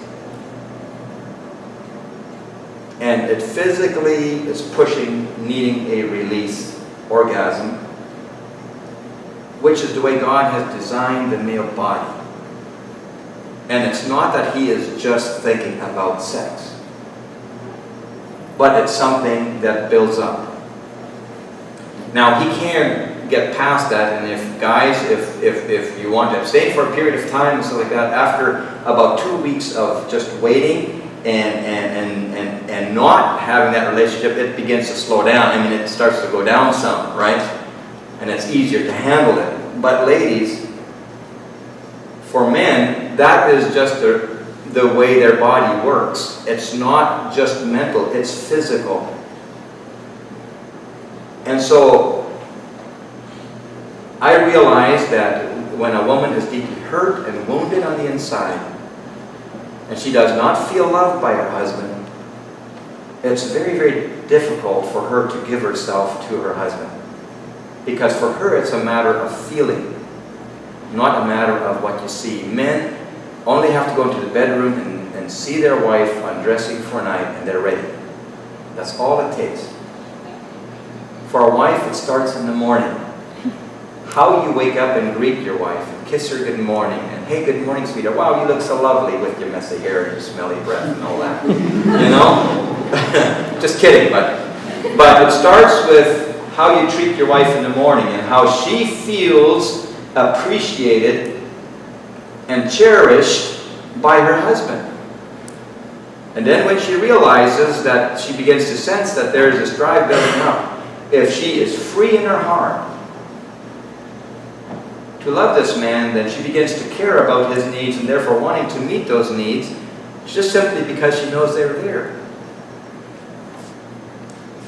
And it physically is pushing, needing a release, orgasm, which is the way God has designed the male body. And it's not that he is just thinking about sex, but it's something that builds up. Now, he can get past that, and if guys, if you want to abstain for a period of time and stuff like that, after about 2 weeks of just waiting and not having that relationship, it begins to slow down. I mean, it starts to go down some, right? And it's easier to handle it. But ladies, for men, that is just the way their body works. It's not just mental, it's physical. And so I realize that when a woman is deeply hurt and wounded on the inside, and she does not feel loved by her husband, it's very, very difficult for her to give herself to her husband. Because for her, it's a matter of feeling, not a matter of what you see. Men only have to go into the bedroom and see their wife undressing for a night, and they're ready. That's all it takes. For a wife, it starts in the morning. How you wake up and greet your wife and kiss her good morning and, hey, good morning, sweetheart. Wow, you look so lovely with your messy hair and your smelly breath and all that. You know? Just kidding, but it starts with how you treat your wife in the morning and how she feels appreciated and cherished by her husband. And then when she realizes that she begins to sense that there is this drive building up, if she is free in her heart to love this man, then she begins to care about his needs and therefore wanting to meet those needs just simply because she knows they're there.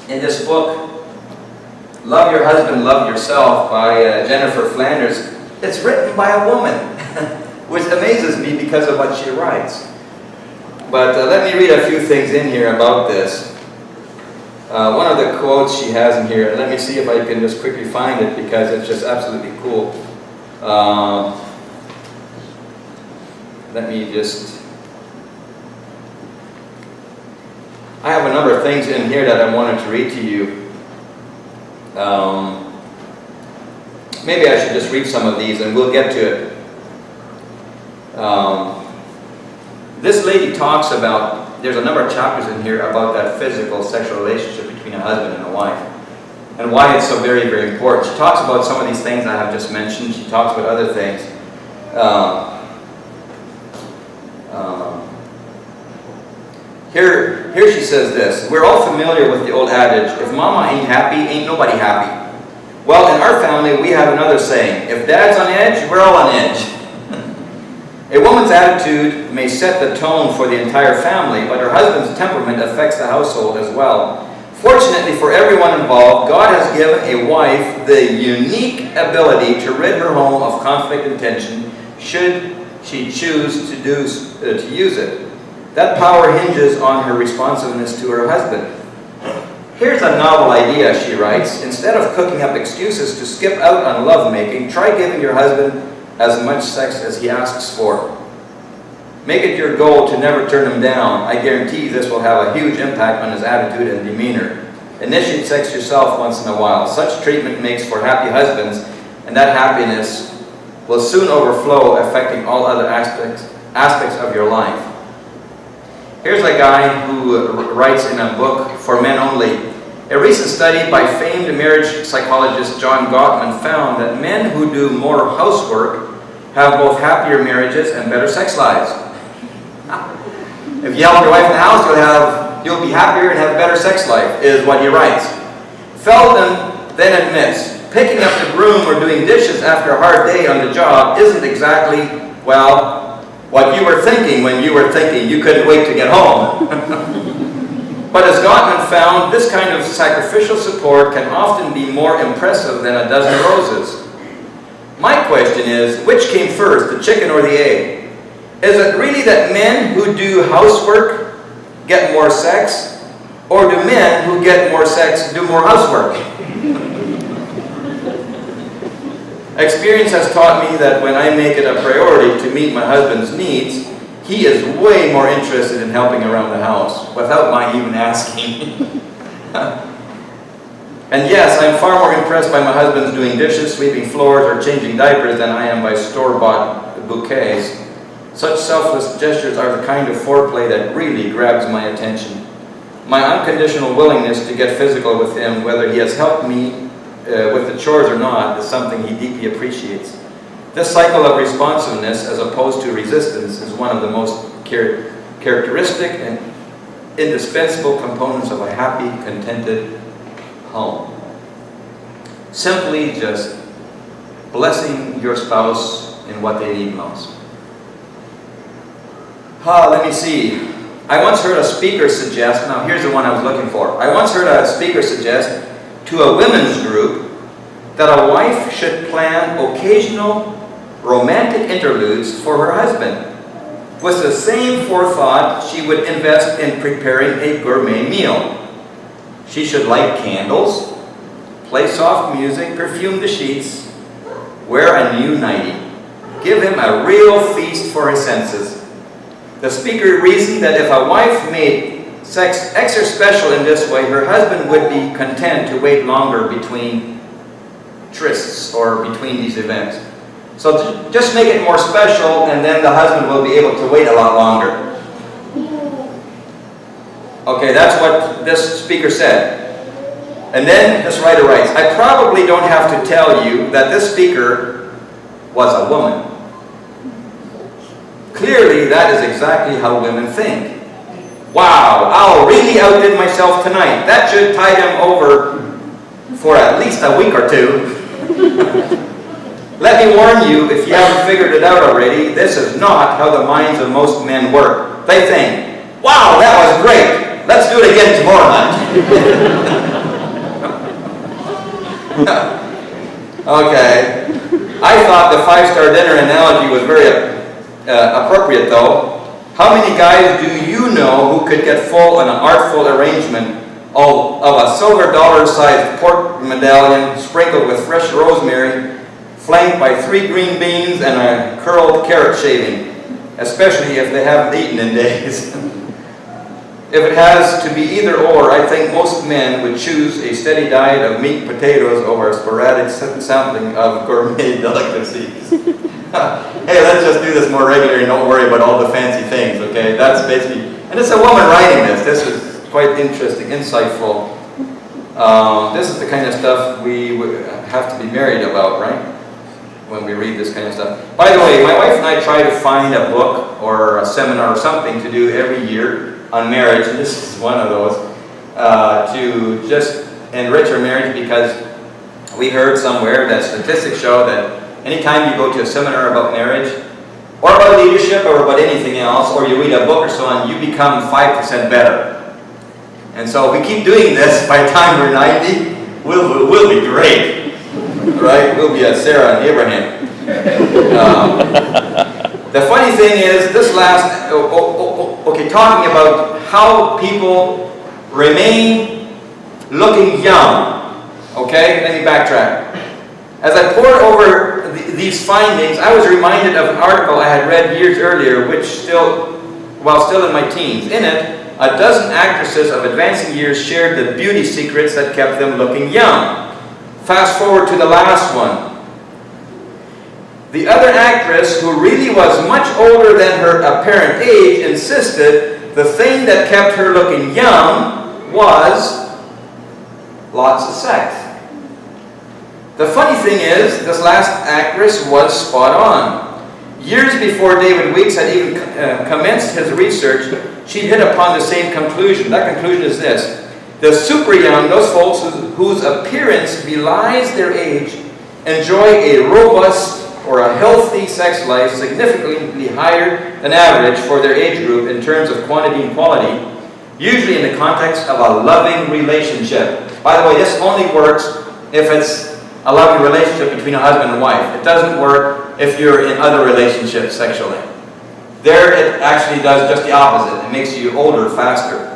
In this book, Love Your Husband, Love Yourself by Jennifer Flanders, it's written by a woman, which amazes me because of what she writes. But let me read a few things in here about this. One of the quotes she has in here, let me see if I can just quickly find it because it's just absolutely cool. Let me just... I have a number of things in here that I wanted to read to you. Maybe I should just read some of these and we'll get to it. This lady talks about, there's a number of chapters in here about that physical sexual relationship between a husband and a wife and why it's so very, very important. She talks about some of these things I have just mentioned. She talks about other things. Here she says this, we're all familiar with the old adage, if mama ain't happy, ain't nobody happy. Well, in our family, we have another saying, if dad's on edge, we're all on edge. A woman's attitude may set the tone for the entire family, but her husband's temperament affects the household as well. Fortunately for everyone involved, God has given a wife the unique ability to rid her home of conflict and tension, should she choose to use it. That power hinges on her responsiveness to her husband. Here's a novel idea, she writes. Instead of cooking up excuses to skip out on lovemaking, try giving your husband as much sex as he asks for. Make it your goal to never turn him down. I guarantee this will have a huge impact on his attitude and demeanor. Initiate sex yourself once in a while. Such treatment makes for happy husbands, and that happiness will soon overflow, affecting all other aspects of your life. Here's a guy who writes in a book for men only. A recent study by famed marriage psychologist John Gottman found that men who do more housework have both happier marriages and better sex lives. If you help your wife in the house, you'll be happier and have a better sex life, is what he writes. Feldman then admits, picking up the broom or doing dishes after a hard day on the job isn't exactly, well, what you were thinking when you were thinking you couldn't wait to get home. But as Gottman found, this kind of sacrificial support can often be more impressive than a dozen roses. My question is, which came first, the chicken or the egg? Is it really that men who do housework get more sex, or do men who get more sex do more housework? Experience has taught me that when I make it a priority to meet my husband's needs, he is way more interested in helping around the house, without my even asking. And yes, I'm far more impressed by my husband's doing dishes, sweeping floors, or changing diapers than I am by store-bought bouquets. Such selfless gestures are the kind of foreplay that really grabs my attention. My unconditional willingness to get physical with him, whether he has helped me with the chores or not, is something he deeply appreciates. This cycle of responsiveness, as opposed to resistance, is one of the most characteristic and indispensable components of a happy, contented home. Simply just blessing your spouse in what they need most. Let me see. I once heard a speaker suggest, now here's the one I was looking for. I once heard a speaker suggest to a women's group that a wife should plan occasional romantic interludes for her husband. With the same forethought, she would invest in preparing a gourmet meal. She should light candles, play soft music, perfume the sheets, wear a new nightie. Give him a real feast for his senses. The speaker reasoned that if a wife made sex extra special in this way, her husband would be content to wait longer between trysts or between these events. So just make it more special, and then the husband will be able to wait a lot longer. Okay, that's what this speaker said. And then this writer writes, I probably don't have to tell you that this speaker was a woman. Clearly, that is exactly how women think. Wow, I'll really outdid myself tonight. That should tide him over for at least a week or two. Let me warn you, if you haven't figured it out already, this is not how the minds of most men work. They think, wow, that was great. Let's do it again tomorrow night. Okay. I thought the five-star dinner analogy was very appropriate, though. How many guys do you know who could get full on an artful arrangement of a silver dollar-sized pork medallion sprinkled with fresh rosemary, flanked by 3 green beans and a curled carrot shaving, especially if they haven't eaten in days? If it has to be either or, I think most men would choose a steady diet of meat and potatoes over a sporadic sampling of gourmet delicacies. Hey, let's just do this more regularly and don't worry about all the fancy things, okay? That's basically, and it's a woman writing this. This is quite interesting, insightful. This is the kind of stuff we have to be married about, right? When we read this kind of stuff. By the way, my wife and I try to find a book or a seminar or something to do every year on marriage, and this is one of those, to just enrich our marriage, because we heard somewhere that statistics show that anytime you go to a seminar about marriage, or about leadership, or about anything else, or you read a book or so on, you become 5% better. And so if we keep doing this, by the time we're 90, we'll be great. Right? We'll be a Sarah and Abraham. The funny thing is, this last, talking about how people remain looking young. Okay, let me backtrack. As I poured over these findings, I was reminded of an article I had read years earlier, while still in my teens. In it, a dozen actresses of advancing years shared the beauty secrets that kept them looking young. Fast forward to the last one. The other actress, who really was much older than her apparent age, insisted the thing that kept her looking young was lots of sex. The funny thing is, this last actress was spot on. Years before David Weeks had even commenced his research, she'd hit upon the same conclusion. That conclusion is this: the super young, those folks whose appearance belies their age, enjoy a robust or a healthy sex life significantly higher than average for their age group in terms of quantity and quality, usually in the context of a loving relationship. By the way, this only works if it's a loving relationship between a husband and wife. It doesn't work if you're in other relationships sexually. There it actually does just the opposite. It makes you older faster.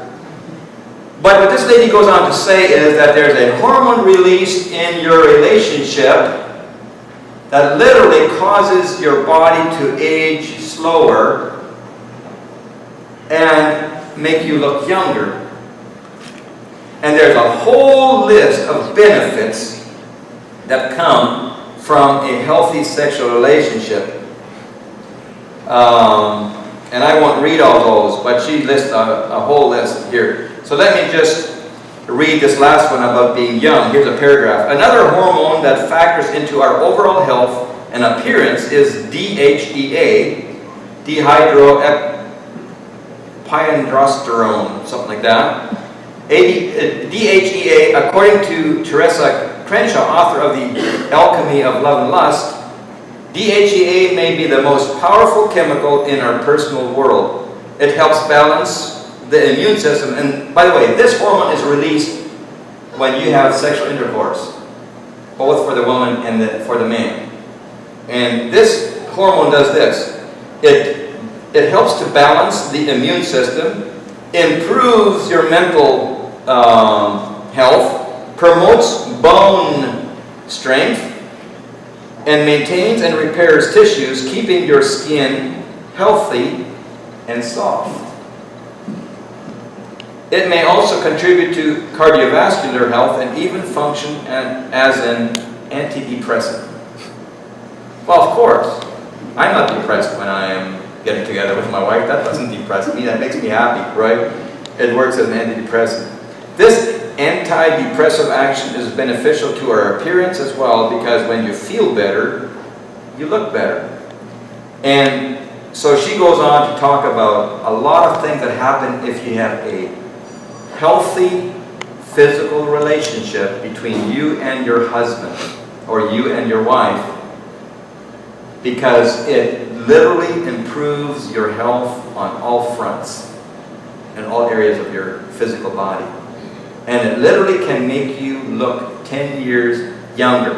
But what this lady goes on to say is that there's a hormone released in your relationship that literally causes your body to age slower and make you look younger. And there's a whole list of benefits that come from a healthy sexual relationship. And I won't read all those, but she lists a whole list here. So let me just read this last one about being young. Here's a paragraph. Another hormone that factors into our overall health and appearance is DHEA, dihydroepiandrosterone, something like that. DHEA, according to Teresa Crenshaw, author of The Alchemy of Love and Lust, DHEA may be the most powerful chemical in our personal world. It helps balance the immune system. And by the way, this hormone is released when you have sexual intercourse, both for the woman and for the man. And this hormone does this. It helps to balance the immune system, improves your mental health, promotes bone strength, and maintains and repairs tissues, keeping your skin healthy and soft. It may also contribute to cardiovascular health and even function as an antidepressant. Well, of course, I'm not depressed when I am getting together with my wife. That doesn't depress me. That makes me happy, right? It works as an antidepressant. This antidepressive action is beneficial to our appearance as well, because when you feel better, you look better. And so she goes on to talk about a lot of things that happen if you have a healthy physical relationship between you and your husband or you and your wife, because it literally improves your health on all fronts in all areas of your physical body. And it literally can make you look 10 years younger,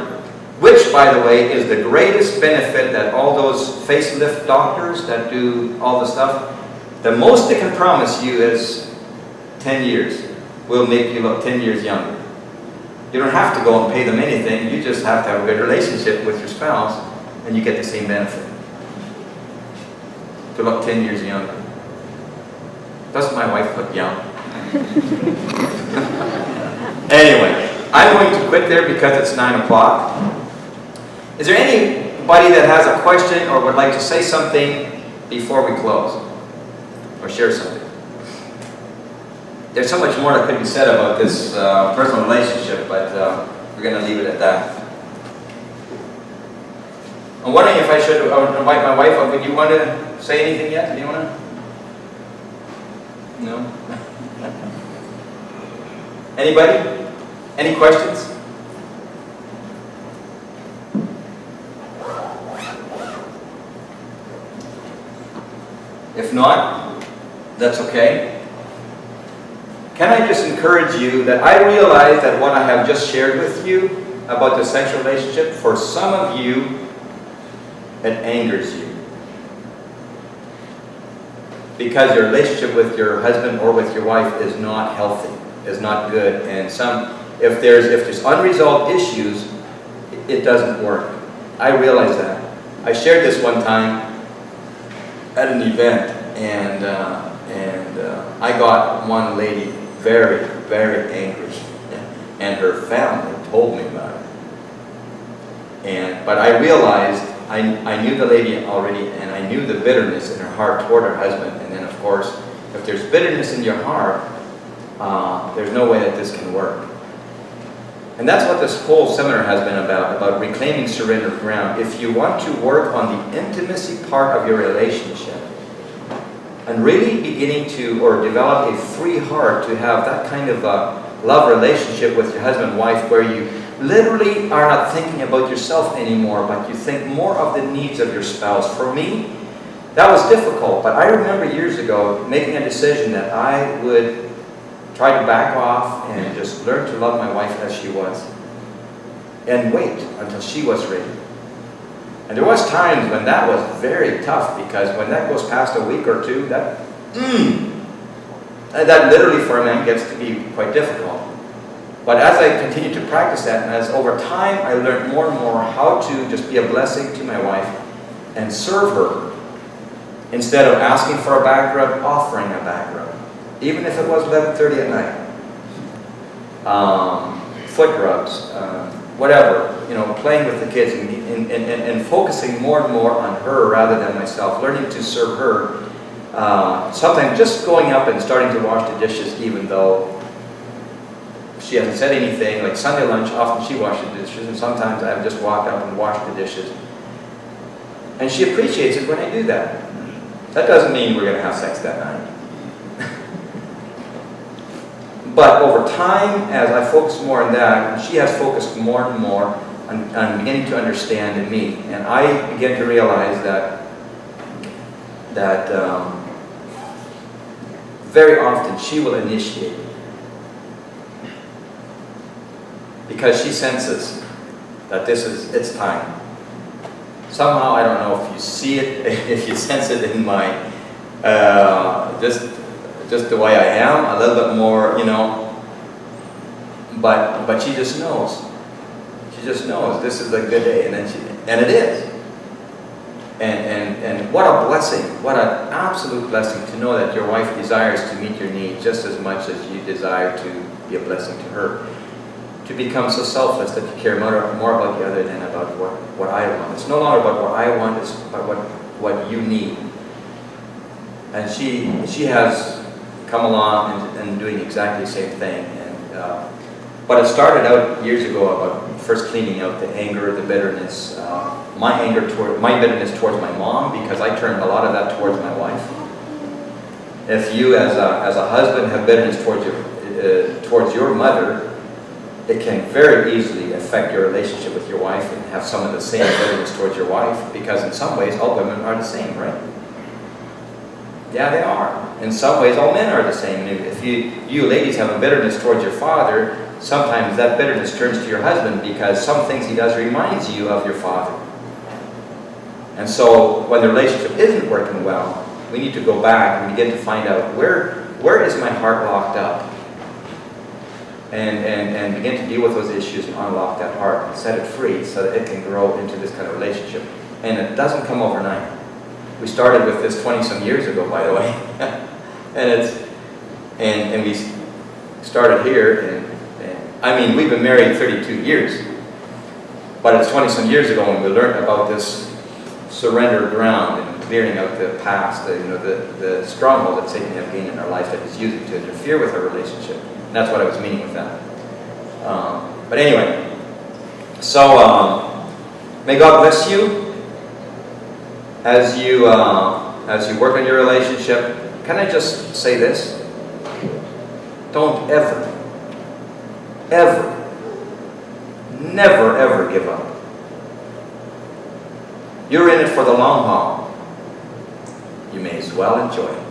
which, by the way, is the greatest benefit that all those facelift doctors that do all the stuff, the most they can promise you is 10 years will make you look 10 years younger. You don't have to go and pay them anything. You just have to have a good relationship with your spouse, and you get the same benefit. To look 10 years younger. Doesn't my wife look young? Anyway, I'm going to quit there because it's 9 o'clock. Is there anybody that has a question or would like to say something before we close? Or share something? There's so much more that could be said about this personal relationship, but we're going to leave it at that. I'm wondering if I should invite my wife up. Would you want to say anything yet? Do you want to? No? Anybody? Any questions? If not, that's okay. Can I just encourage you that I realize that what I have just shared with you about the sexual relationship, for some of you, it angers you. Because your relationship with your husband or with your wife is not healthy, is not good, and if there's unresolved issues, it doesn't work. I realize that. I shared this one time at an event, and I got one lady very, very angry, and her family told me about it. But I realized I knew the lady already, and I knew the bitterness in her heart toward her husband. And then, of course, if there's bitterness in your heart, there's no way that this can work. And that's what this whole seminar has been about reclaiming surrendered ground. If you want to work on the intimacy part of your relationship, and really beginning to, or develop a free heart to have that kind of a love relationship with your husband and wife, where you literally are not thinking about yourself anymore, but you think more of the needs of your spouse. For me, that was difficult, but I remember years ago making a decision that I would try to back off and just learn to love my wife as she was, and wait until she was ready. And there was times when that was very tough, because when that goes past a week or two, that literally for a man gets to be quite difficult. But as I continued to practice that, and as over time I learned more and more how to just be a blessing to my wife and serve her, instead of asking for a back rub, offering a back rub, even if it was 11:30 at night. Foot rubs, whatever, playing with the kids and focusing more and more on her rather than myself, learning to serve her. Sometimes just going up and starting to wash the dishes, even though she hasn't said anything. Like Sunday lunch, often she washed the dishes, and sometimes I've just walked up and washed the dishes. And she appreciates it when I do that. That doesn't mean we're going to have sex that night. But over time, as I focus more on that, she has focused more and more on beginning to understand in me. And I begin to realize that very often she will initiate, because she senses that it's time. Somehow, I don't know if you see it, if you sense it in my, just the way I am, a little bit more, but she just knows. She just knows this is a good day, and it is. And and what a blessing, what an absolute blessing to know that your wife desires to meet your need just as much as you desire to be a blessing to her. To become so selfless that you care more about the other than about what I want. It's no longer about what I want, it's about what you need. And she has come along and doing exactly the same thing. But it started out years ago about first cleaning out the anger, the bitterness, my bitterness towards my mom, because I turned a lot of that towards my wife. If you, as a husband, have bitterness towards your mother, it can very easily affect your relationship with your wife and have some of the same bitterness towards your wife, because in some ways all women are the same, right? Yeah, they are. In some ways all men are the same. If you ladies have a bitterness towards your father, sometimes that bitterness turns to your husband because some things he does reminds you of your father. And so when the relationship isn't working well, we need to go back and begin to find out where is my heart locked up? And begin to deal with those issues and unlock that heart and set it free so that it can grow into this kind of relationship. And it doesn't come overnight. We started with this 20-some years ago, by the way. and we started here, and we've been married 32 years. But it's 20-some years ago when we learned about this surrender ground and clearing out the past, the stronghold that Satan has gained in our life that he's using to interfere with our relationship. And that's what I was meaning with that. But anyway, so may God bless you as you work on your relationship. Can I just say this? Don't ever, never, ever give up. You're in it for the long haul. You may as well enjoy it.